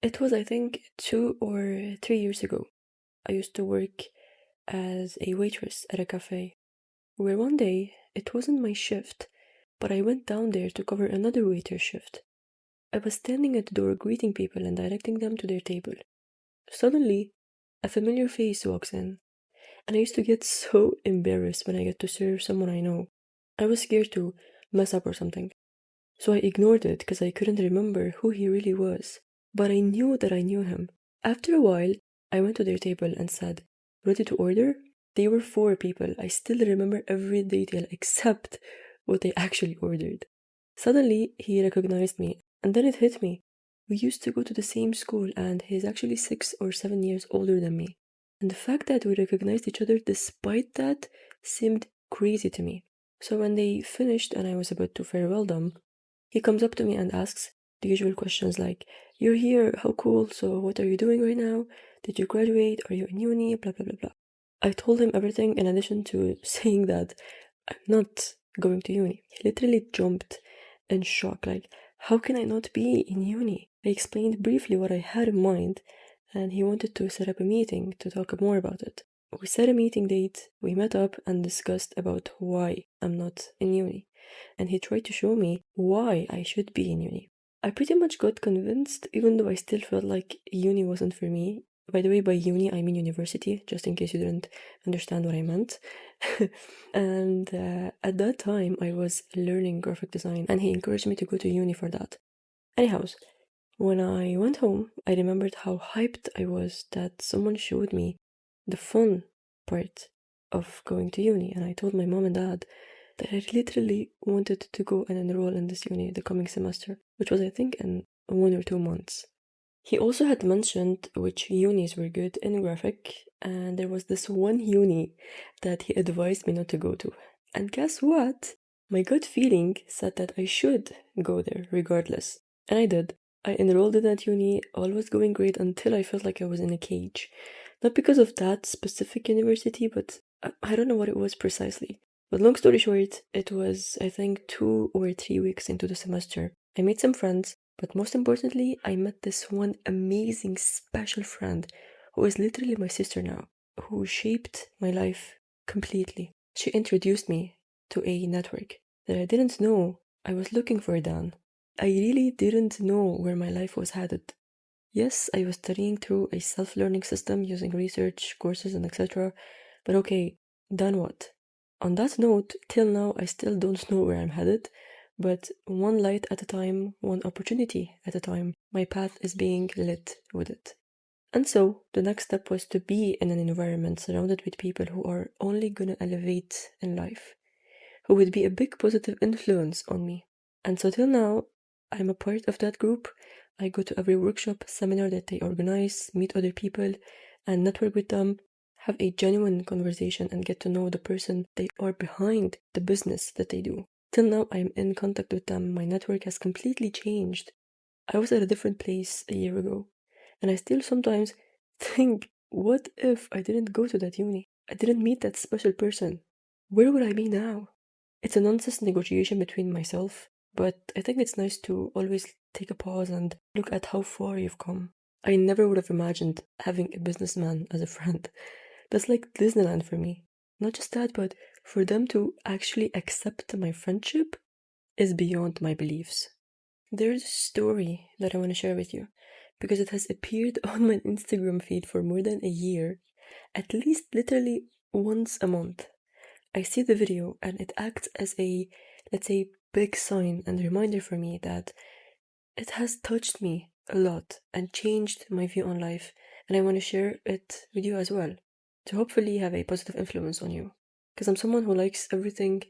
It was, I think, 2 or 3 years ago. I used to work as a waitress at a cafe, where one day it wasn't my shift, but I went down there to cover another waiter's shift. I was standing at the door greeting people and directing them to their table. Suddenly, a familiar face walks in, and I used to get so embarrassed when I get to serve someone I know. I was scared to mess up or something, so I ignored it because I couldn't remember who he really was. But I knew that I knew him. After a while, I went to their table and said, "Ready to order?" They were 4 people. I still remember every detail except what they actually ordered. Suddenly, he recognized me, and then it hit me. We used to go to the same school, and he's actually 6 or 7 years older than me. And the fact that we recognized each other despite that seemed crazy to me. So when they finished and I was about to farewell them, he comes up to me and asks the usual questions like, "You're here, how cool, so what are you doing right now? Did you graduate? Are you in uni? Blah, blah, blah, blah." I told him everything in addition to saying that I'm not going to uni. He literally jumped in shock, like, how can I not be in uni? I explained briefly what I had in mind, and he wanted to set up a meeting to talk more about it. We set a meeting date, we met up and discussed about why I'm not in uni, and he tried to show me why I should be in uni. I pretty much got convinced, even though I still felt like uni wasn't for me. By the way, by uni, I mean university, just in case you didn't understand what I meant. And at that time, I was learning graphic design, and he encouraged me to go to uni for that. Anyhows, when I went home, I remembered how hyped I was that someone showed me the fun part of going to uni, and I told my mom and dad that I literally wanted to go and enroll in this uni the coming semester, which was, I think, in 1 or 2 months. He also had mentioned which unis were good in graphic, and there was this one uni that he advised me not to go to. And guess what? My gut feeling said that I should go there regardless. And I did. I enrolled in that uni, all was going great until I felt like I was in a cage. Not because of that specific university, but I don't know what it was precisely. But long story short, it was, I think, 2 or 3 weeks into the semester. I made some friends, but most importantly, I met this one amazing, special friend who is literally my sister now, who shaped my life completely. She introduced me to a network that I didn't know I was looking for then. I really didn't know where my life was headed. Yes, I was studying through a self-learning system using research, courses, and etc. But okay, then what? On that note, till now, I still don't know where I'm headed, but one light at a time, one opportunity at a time, my path is being lit with it. And so, the next step was to be in an environment surrounded with people who are only gonna elevate in life, who would be a big positive influence on me. And so till now, I'm a part of that group. I go to every workshop, seminar that they organize, meet other people, and network with them, have a genuine conversation, and get to know the person they are behind the business that they do. Till now, I'm in contact with them. My network has completely changed. I was at a different place a year ago, and I still sometimes think, what if I didn't go to that uni? I didn't meet that special person. Where would I be now? It's a nonsense negotiation between myself, but I think it's nice to always take a pause and look at how far you've come. I never would have imagined having a businessman as a friend. That's like Disneyland for me. Not just that, but for them to actually accept my friendship is beyond my beliefs. There's a story that I want to share with you because it has appeared on my Instagram feed for more than a year, at least literally once a month. I see the video and it acts as a, let's say, big sign and reminder for me that it has touched me a lot and changed my view on life, and I want to share it with you as well to hopefully have a positive influence on you. Because I'm someone who likes everything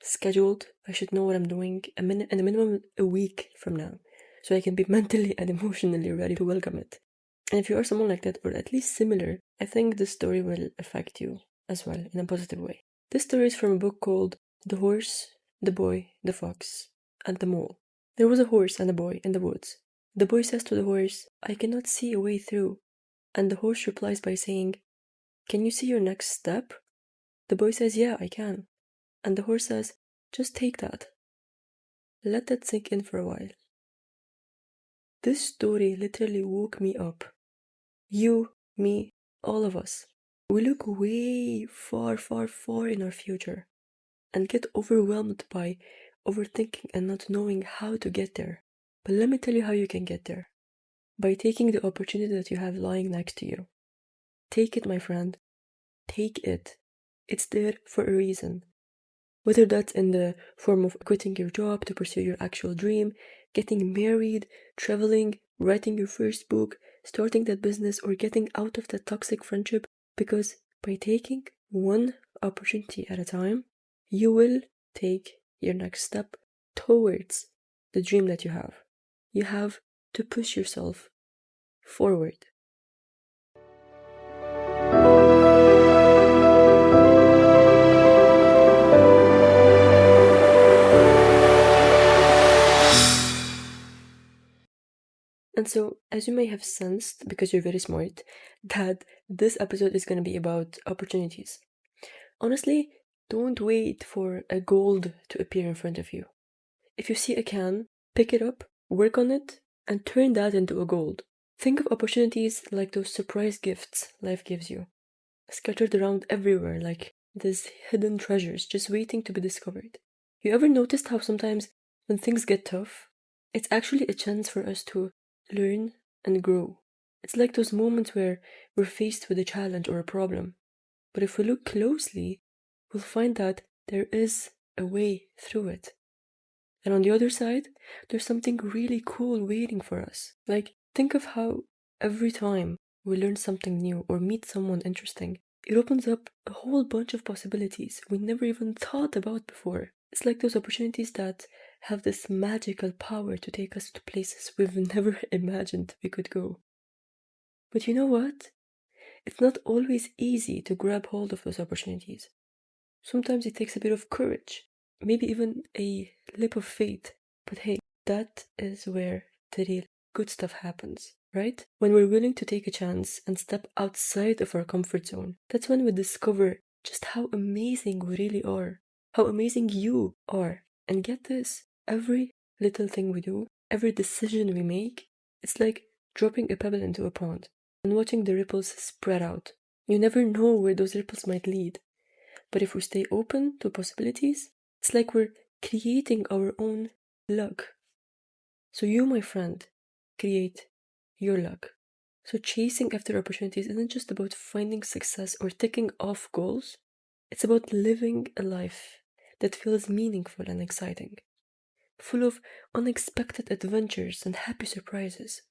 scheduled. I should know what I'm doing a minimum a week from now, so I can be mentally and emotionally ready to welcome it. And if you are someone like that, or at least similar, I think this story will affect you as well in a positive way. This story is from a book called The Horse, the Boy, the Fox, and the Mole. There was a horse and a boy in the woods. The boy says to the horse, "I cannot see a way through." And the horse replies by saying, "Can you see your next step?" The boy says, "Yeah, I can." And the horse says, "Just take that. Let that sink in for a while." This story literally woke me up. You, me, all of us. We look way far, far, far in our future and get overwhelmed by overthinking and not knowing how to get there. But let me tell you how you can get there. By taking the opportunity that you have lying next to you. Take it, my friend. Take it. It's there for a reason. Whether that's in the form of quitting your job to pursue your actual dream, getting married, traveling, writing your first book, starting that business, or getting out of that toxic friendship, because by taking one opportunity at a time, you will take your next step towards the dream that you have. You have to push yourself forward. And so, as you may have sensed, because you're very smart, that this episode is going to be about opportunities. Honestly, don't wait for a gold to appear in front of you. If you see a can, pick it up, work on it, and turn that into a gold. Think of opportunities like those surprise gifts life gives you, scattered around everywhere like these hidden treasures just waiting to be discovered. You ever noticed how sometimes when things get tough, it's actually a chance for us to learn and grow? It's like those moments where we're faced with a challenge or a problem, but if we look closely, we'll find that there is a way through it. And on the other side, there's something really cool waiting for us. Like, think of how every time we learn something new or meet someone interesting, it opens up a whole bunch of possibilities we never even thought about before. It's like those opportunities that have this magical power to take us to places we've never imagined we could go. But you know what? It's not always easy to grab hold of those opportunities. Sometimes it takes a bit of courage, maybe even a leap of faith. But hey, that is where the real good stuff happens, right? When we're willing to take a chance and step outside of our comfort zone, that's when we discover just how amazing we really are, how amazing you are. And get this, every little thing we do, every decision we make, it's like dropping a pebble into a pond and watching the ripples spread out. You never know where those ripples might lead. But if we stay open to possibilities, it's like we're creating our own luck. So you, my friend, create your luck. So chasing after opportunities isn't just about finding success or ticking off goals. It's about living a life that feels meaningful and exciting, full of unexpected adventures and happy surprises.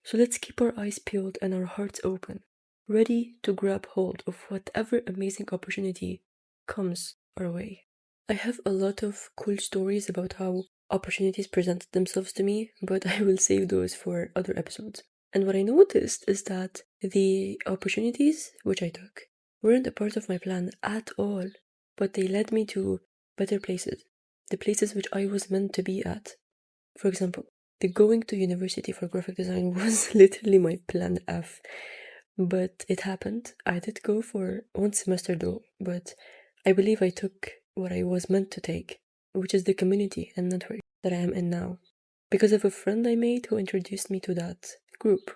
So let's keep our eyes peeled and our hearts open, ready to grab hold of whatever amazing opportunity comes our way. I have a lot of cool stories about how opportunities presented themselves to me, but I will save those for other episodes. And what I noticed is that the opportunities which I took weren't a part of my plan at all, but they led me to better places, the places which I was meant to be at. For example, the going to university for graphic design was literally my plan F. But it happened. I did go for one semester though, but I believe I took what I was meant to take, which is the community and network that I am in now, because of a friend I made who introduced me to that group.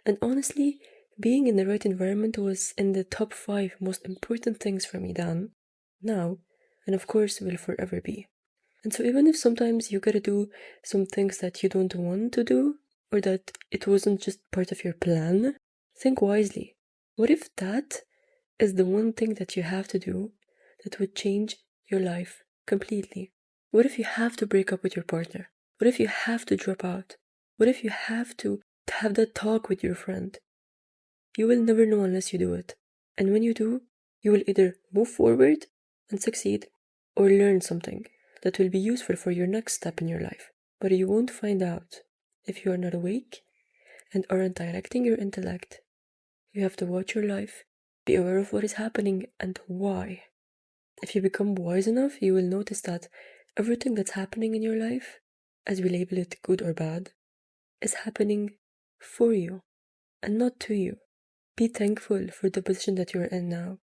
And honestly, being in the right environment was in the top 5 most important things for me then, now, and of course will forever be. And so even if sometimes you gotta do some things that you don't want to do, or that it wasn't just part of your plan, think wisely. What if that is the one thing that you have to do that would change your life completely? What if you have to break up with your partner? What if you have to drop out? What if you have to have that talk with your friend? You will never know unless you do it. And when you do, you will either move forward and succeed or learn something that will be useful for your next step in your life. But you won't find out if you are not awake and aren't directing your intellect. You have to watch your life, be aware of what is happening and why. If you become wise enough, you will notice that everything that's happening in your life, as we label it good or bad, is happening for you and not to you. Be thankful for the position that you're in now.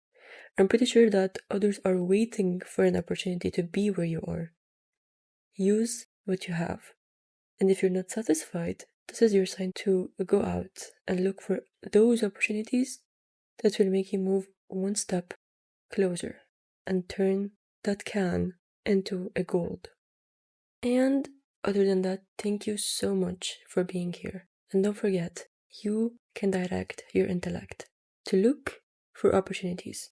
I'm pretty sure that others are waiting for an opportunity to be where you are. Use what you have. And if you're not satisfied, this is your sign to go out and look for those opportunities that will make you move one step closer and turn that can into a gold. And other than that, thank you so much for being here. And don't forget, you can direct your intellect to look for opportunities.